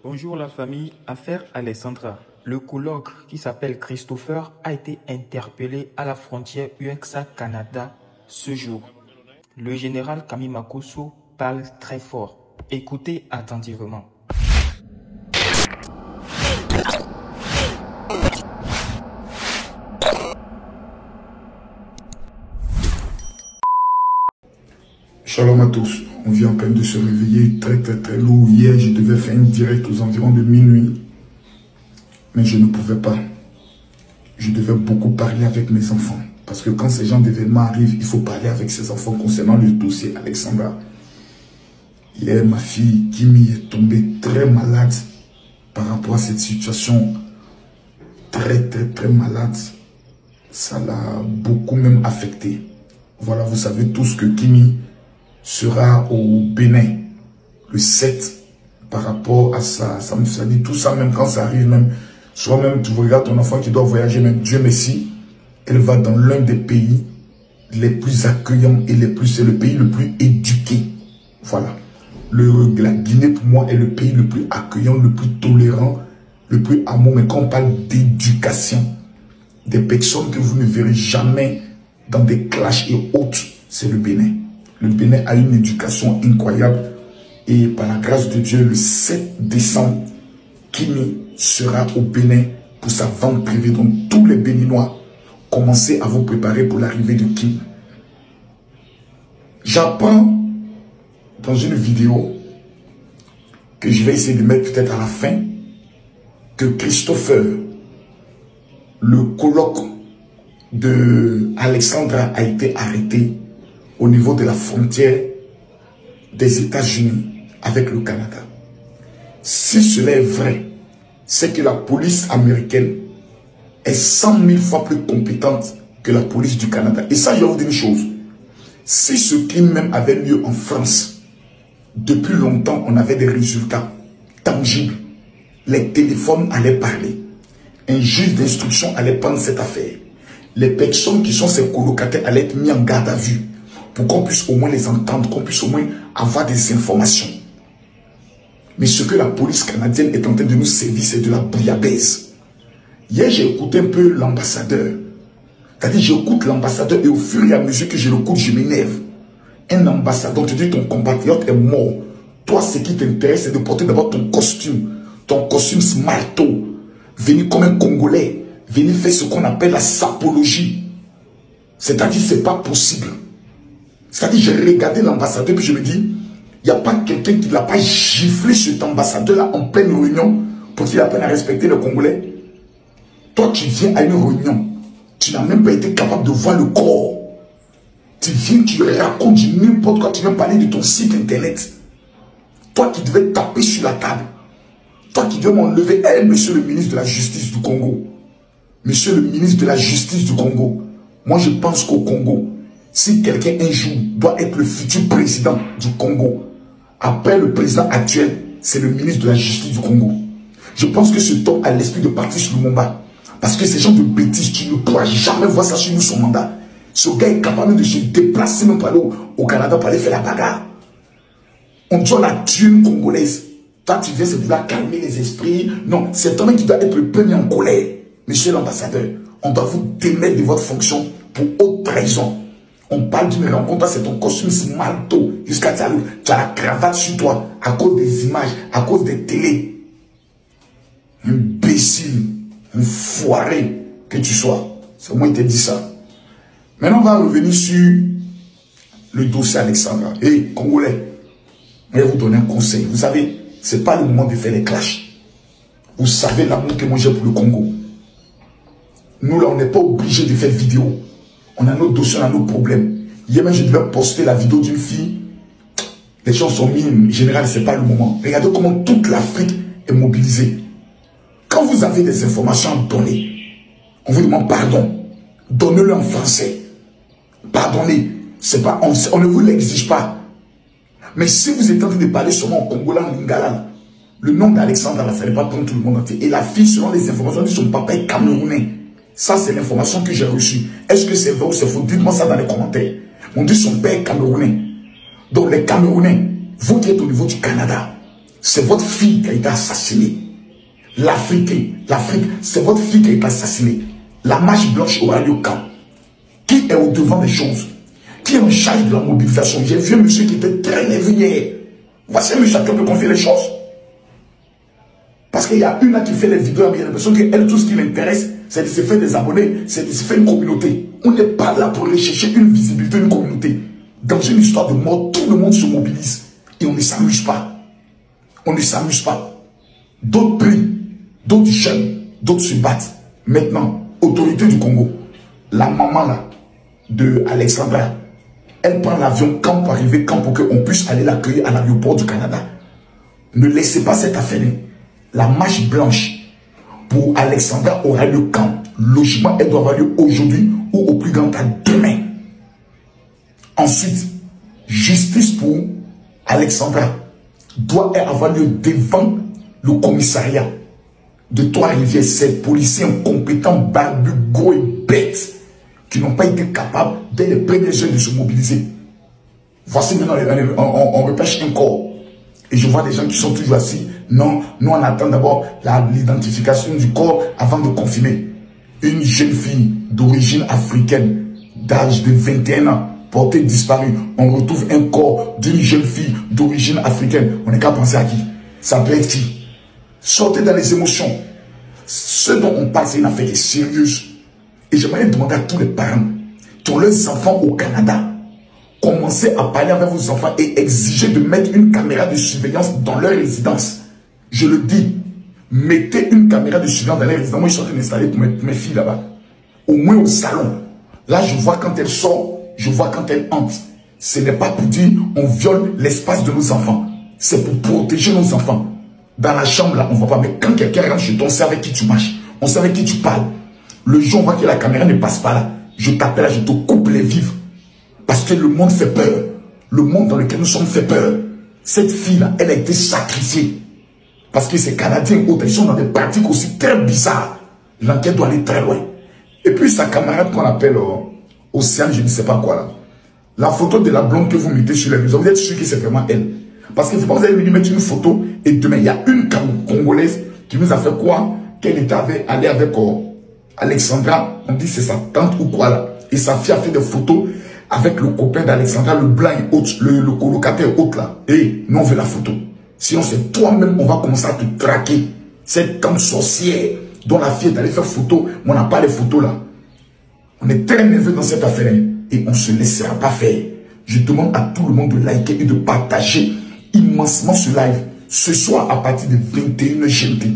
Bonjour la famille, affaire Alexandra. Le colloque qui s'appelle Christopher a été interpellé à la frontière USA-Canada ce jour. Le général Camille Makosso parle très fort. Écoutez attentivement. Shalom à tous. On vient à peine de se réveiller très lourd. Hier, je devais faire une direct aux environs de minuit. Mais je ne pouvais pas. Je devais beaucoup parler avec mes enfants. Parce que quand ces gens d'événements arrivent, il faut parler avec ses enfants concernant le dossier Alexandra. Hier, ma fille Kimi est tombée très malade par rapport à cette situation. Très malade. Ça l'a beaucoup même affecté. Voilà, vous savez tous que Kimi sera au Bénin le 7 par rapport à ça. Ça me dit tout ça, même quand ça arrive, même soit même tu regardes ton enfant qui doit voyager, même Dieu merci, elle va dans l'un des pays les plus accueillants et c'est le pays le plus éduqué. Voilà. La Guinée pour moi est le pays le plus accueillant, le plus tolérant, le plus amour. Mais quand on parle d'éducation, des personnes que vous ne verrez jamais dans des clashs et autres, c'est le Bénin. Le Bénin a une éducation incroyable et par la grâce de Dieu, le 7 décembre, Kimi sera au Bénin pour sa vente privée. Donc tous les Béninois, commencez à vous préparer pour l'arrivée de Kimi. J'apprends dans une vidéo que je vais essayer de mettre peut-être à la fin que Christopher, le colloque de Alexandra, a été arrêté au niveau de la frontière des États-Unis avec le Canada. Si cela est vrai, c'est que la police américaine est 100 000 fois plus compétente que la police du Canada. Et ça, je vais vous dire une chose. Si ce crime même avait lieu en France, depuis longtemps, on avait des résultats tangibles. Les téléphones allaient parler. Un juge d'instruction allait prendre cette affaire. Les personnes qui sont ses colocataires allaient être mis en garde à vue pour qu'on puisse au moins les entendre, qu'on puisse au moins avoir des informations. Mais ce que la police canadienne est en train de nous servir, c'est de la bouillabaisse. Hier, j'ai écouté un peu l'ambassadeur. C'est-à-dire, j'écoute l'ambassadeur et au fur et à mesure que je l'écoute, je m'énerve. Un ambassadeur, tu dis ton compatriote est mort. Toi, ce qui t'intéresse, c'est de porter d'abord ton costume smarto. Venir comme un Congolais, venir faire ce qu'on appelle la sapologie. C'est-à-dire, c'est pas possible. C'est-à-dire, j'ai regardé l'ambassadeur et je me dis, il n'y a pas quelqu'un qui ne l'a pas giflé cet ambassadeur-là en pleine réunion pour qu'il apprenne à respecter le Congolais. Toi, tu viens à une réunion, tu n'as même pas été capable de voir le corps. Tu viens, tu racontes n'importe quoi, tu viens parler de ton site internet. Toi qui devais taper sur la table. Toi qui devais m'enlever, monsieur le ministre de la Justice du Congo. Monsieur le ministre de la Justice du Congo. Moi, je pense qu'au Congo, si quelqu'un un jour doit être le futur président du Congo, après le président actuel, c'est le ministre de la Justice du Congo. Je pense que ce homme a l'esprit de Patrice Lumumba. Parce que ces gens de bêtises, tu ne pourras jamais voir ça sur son mandat. Ce gars est capable de se déplacer même pour aller au Canada pour aller faire la bagarre. On doit la thune congolaise. Toi, tu viens, c'est vouloir calmer les esprits. Non, c'est un homme qui doit être le premier en colère. Monsieur l'ambassadeur, on doit vous démettre de votre fonction pour haute trahison. On parle d'une rencontre, c'est ton costume smalto. Jusqu'à tu as la cravate sur toi à cause des images, à cause des télés. Imbécile, un foiré que tu sois. C'est moi qui t'ai dit ça. Maintenant, on va revenir sur le dossier Alexandra. Et Congolais, je vais vous donner un conseil. Vous savez, ce n'est pas le moment de faire les clashs. Vous savez l'amour que moi j'ai pour le Congo. Nous, là, on n'est pas obligé de faire vidéo. On a nos dossiers, on a nos problèmes. Hier même, je devais poster la vidéo d'une fille. Les gens sont mis, en général, ce n'est pas le moment. Regardez comment toute l'Afrique est mobilisée. Quand vous avez des informations à donner, on vous demande pardon. Donnez-le en français. Pardonnez. Pas, on ne vous l'exige pas. Mais si vous êtes en train de parler seulement en congolais, en lingala, le nom d'Alexandra, il ne fallait pas prendre tout le monde entier. Et la fille, selon les informations, dit son papa est camerounais. Ça, c'est l'information que j'ai reçue. Est-ce que c'est vrai ou c'est faux? Dites-moi ça dans les commentaires. On dit son père est camerounais. Donc les Camerounais, vous qui êtes au niveau du Canada, c'est votre fille qui a été assassinée. L'Afrique, c'est votre fille qui a été assassinée. La marche blanche aura lieu quand? Qui est au devant des choses? Qui est en charge de la mobilisation? J'ai vu un monsieur qui était très nerveux hier. Voici un monsieur qui peut confier les choses. Parce qu'il y a une là qui fait les vidéos, mais il y a l'impression qu'elle, tout ce qui l'intéresse, c'est de se faire des abonnés, c'est de se faire une communauté. On n'est pas là pour aller chercher une visibilité, une communauté. Dans une histoire de mort, tout le monde se mobilise. Et on ne s'amuse pas. On ne s'amuse pas. D'autres prient, d'autres jeûnent, d'autres se battent. Maintenant, autorité du Congo, la maman là, de Alexandra, elle prend l'avion quand pour arriver, quand pour qu'on puisse aller l'accueillir à l'aéroport du Canada. Ne laissez pas cette affaire. La marche blanche pour Alexandra aura lieu quand? Logiquement, elle doit avoir lieu aujourd'hui ou au plus grand temps demain. Ensuite, justice pour Alexandra doit avoir lieu devant le commissariat de Trois-Rivières. Ces policiers incompétents, barbus, gros et bêtes qui n'ont pas été capables dès les premiers heures de se mobiliser. Voici maintenant, on repêche un corps. Et je vois des gens qui sont toujours assis. Non, nous on attend d'abord l'identification du corps avant de confirmer. Une jeune fille d'origine africaine, d'âge de 21 ans, portée disparue. On retrouve un corps d'une jeune fille d'origine africaine. On n'est qu'à penser à qui? Ça peut être qui? Sortez dans les émotions. Ce dont on parle, c'est une affaire sérieuse. Et j'aimerais demander à tous les parents qui ont leurs enfants au Canada, commencez à parler avec vos enfants et exiger de mettre une caméra de surveillance dans leur résidence. Je le dis, mettez une caméra de surveillance dans leur résidence. Moi, je suis en train d'installer pour mes filles là-bas. Au moins au salon. Là, je vois quand elles sortent, je vois quand elles entrent. Ce n'est pas pour dire on viole l'espace de nos enfants. C'est pour protéger nos enfants. Dans la chambre, là, on ne voit pas. Mais quand quelqu'un rentre chez toi, on sait avec qui tu marches. On sait avec qui tu parles. Le jour où on voit que la caméra ne passe pas là, je t'appelle là, je te coupe les vivres. Parce que le monde fait peur. Le monde dans lequel nous sommes fait peur. Cette fille-là, elle a été sacrifiée. Parce que ces Canadiens et autres, ils sont dans des pratiques aussi très bizarres. L'enquête doit aller très loin. Et puis sa camarade qu'on appelle Océane, je ne sais pas quoi là. La photo de la blonde que vous mettez sur les réseaux, vous êtes sûr que c'est vraiment elle. Parce que c'est pas vous allez lui mettre une photo et demain, il y a une Congolaise qui nous a fait quoi? Qu'elle était allée avec Alexandra, on dit c'est sa tante ou quoi là. Et sa fille a fait des photos avec le copain d'Alexandra, le blanc et autres, le colocataire et autres là. Et nous on veut la photo. Sinon c'est toi-même, on va commencer à te traquer. Cette tante sorcière dont la fille est allée faire photo, mais on n'a pas les photos là. On est très nerveux dans cette affaire et on ne se laissera pas faire. Je demande à tout le monde de liker et de partager immensement ce live. Ce soir à partir de 21h GMT,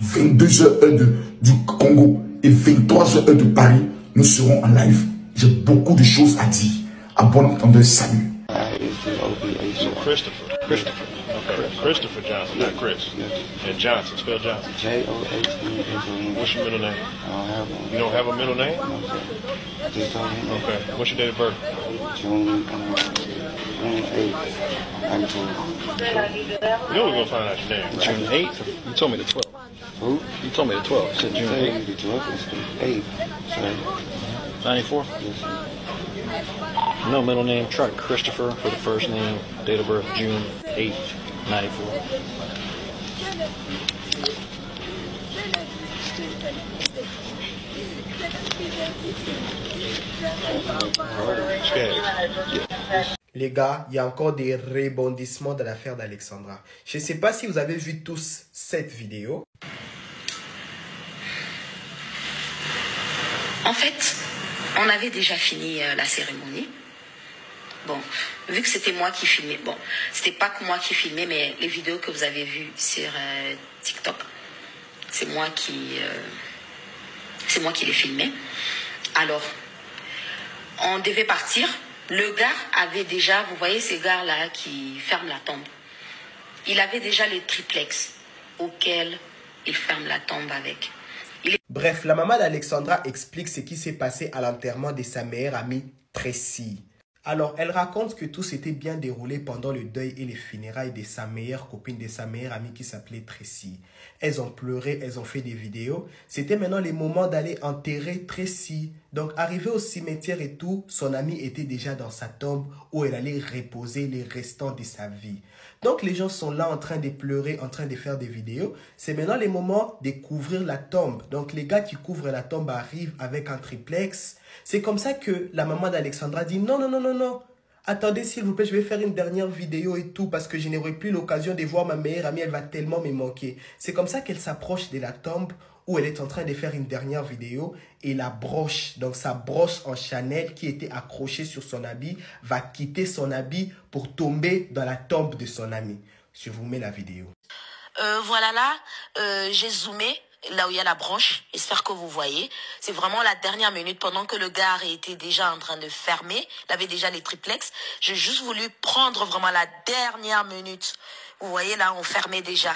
22h heure du Congo et 23h heure de Paris, nous serons en live. J'ai beaucoup de choses à dire. À bon entendeur, salut. So Christopher. Okay. Christopher Johnson, not Chris. And Johnson, spell Johnson. J-O-H-N. What's your middle name? I don't have one. You don't have a middle name? No, sir. Just told him. Okay. What's your date of birth? June 8th. You know we're going to find out your name. Right? June 8th? You told me the 12th. Who? You told me the 12th. You said June 8th. The 12th is the 8th. Sir. 94? Yes, sir. No middle name. Try Christopher for the first name. Date of birth June 8th, 94. Les gars, il y a encore des rebondissements de l'affaire d'Alexandra. Je ne sais pas si vous avez vu tous cette vidéo. En fait, on avait déjà fini la cérémonie. Bon, vu que c'était moi qui filmais, bon, c'était pas que moi qui filmais, mais les vidéos que vous avez vues sur TikTok, c'est moi qui les filmais. Alors, on devait partir. Le gars avait déjà, vous voyez ces gars-là qui ferment la tombe. Il avait déjà les triplex auxquels il ferme la tombe avec. Bref, la maman d'Alexandra explique ce qui s'est passé à l'enterrement de sa meilleure amie Tracy. Alors, elle raconte que tout s'était bien déroulé pendant le deuil et les funérailles de sa meilleure copine, de sa meilleure amie qui s'appelait Tracy. Elles ont pleuré, elles ont fait des vidéos. C'était maintenant le moment d'aller enterrer Tracy. Donc, arrivé au cimetière et tout, son amie était déjà dans sa tombe où elle allait reposer les restants de sa vie. Donc les gens sont là en train de pleurer, en train de faire des vidéos. C'est maintenant le moment de couvrir la tombe. Donc les gars qui couvrent la tombe arrivent avec un triplex. C'est comme ça que la maman d'Alexandra dit non, non, non, non, non. Attendez s'il vous plaît, je vais faire une dernière vidéo et tout parce que je n'aurai plus l'occasion de voir ma meilleure amie, elle va tellement me manquer. C'est comme ça qu'elle s'approche de la tombe où elle est en train de faire une dernière vidéo et la broche, donc sa broche en Chanel qui était accrochée sur son habit, va quitter son habit pour tomber dans la tombe de son ami. Je vous mets la vidéo. Voilà là, j'ai zoomé là où il y a la branche. J'espère que vous voyez. C'est vraiment la dernière minute pendant que le gars était déjà en train de fermer. Il avait déjà les triplex. J'ai juste voulu prendre vraiment la dernière minute. Vous voyez là, on fermait déjà.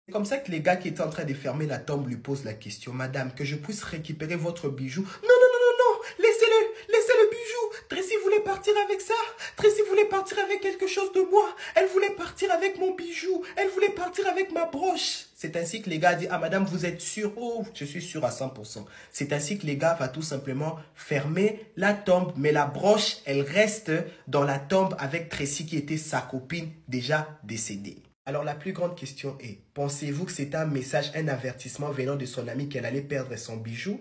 C'est comme ça que les gars qui étaient en train de fermer la tombe lui posent la question. Madame, que je puisse récupérer votre bijou? Non, non, non, non, non. Laissez le bijou. Tracy voulait partir avec ça. Tracy voulait partir avec quelque chose de moi. Elle voulait partir avec mon bijou. Elle voulait partir avec ma broche. C'est ainsi que les gars disent, ah madame, vous êtes sûre? Oh, je suis sûr à 100%. C'est ainsi que les gars vont tout simplement fermer la tombe. Mais la broche, elle reste dans la tombe avec Tracy qui était sa copine déjà décédée. Alors la plus grande question est, pensez-vous que c'est un message, un avertissement venant de son ami qu'elle allait perdre son bijou?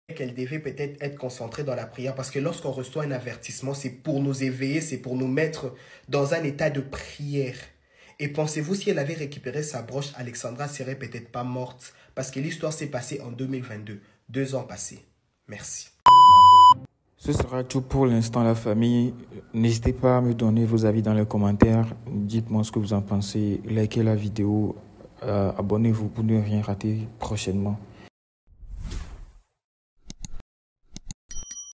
Et qu'elle devait peut-être être concentrée dans la prière parce que lorsqu'on reçoit un avertissement, c'est pour nous éveiller, c'est pour nous mettre dans un état de prière. Et pensez-vous si elle avait récupéré sa broche, Alexandra serait peut-être pas morte parce que l'histoire s'est passée en 2022, 2 ans passés. Merci. Ce sera tout pour l'instant, la famille. N'hésitez pas à me donner vos avis dans les commentaires. Dites-moi ce que vous en pensez. Likez la vidéo. Abonnez-vous pour ne rien rater prochainement.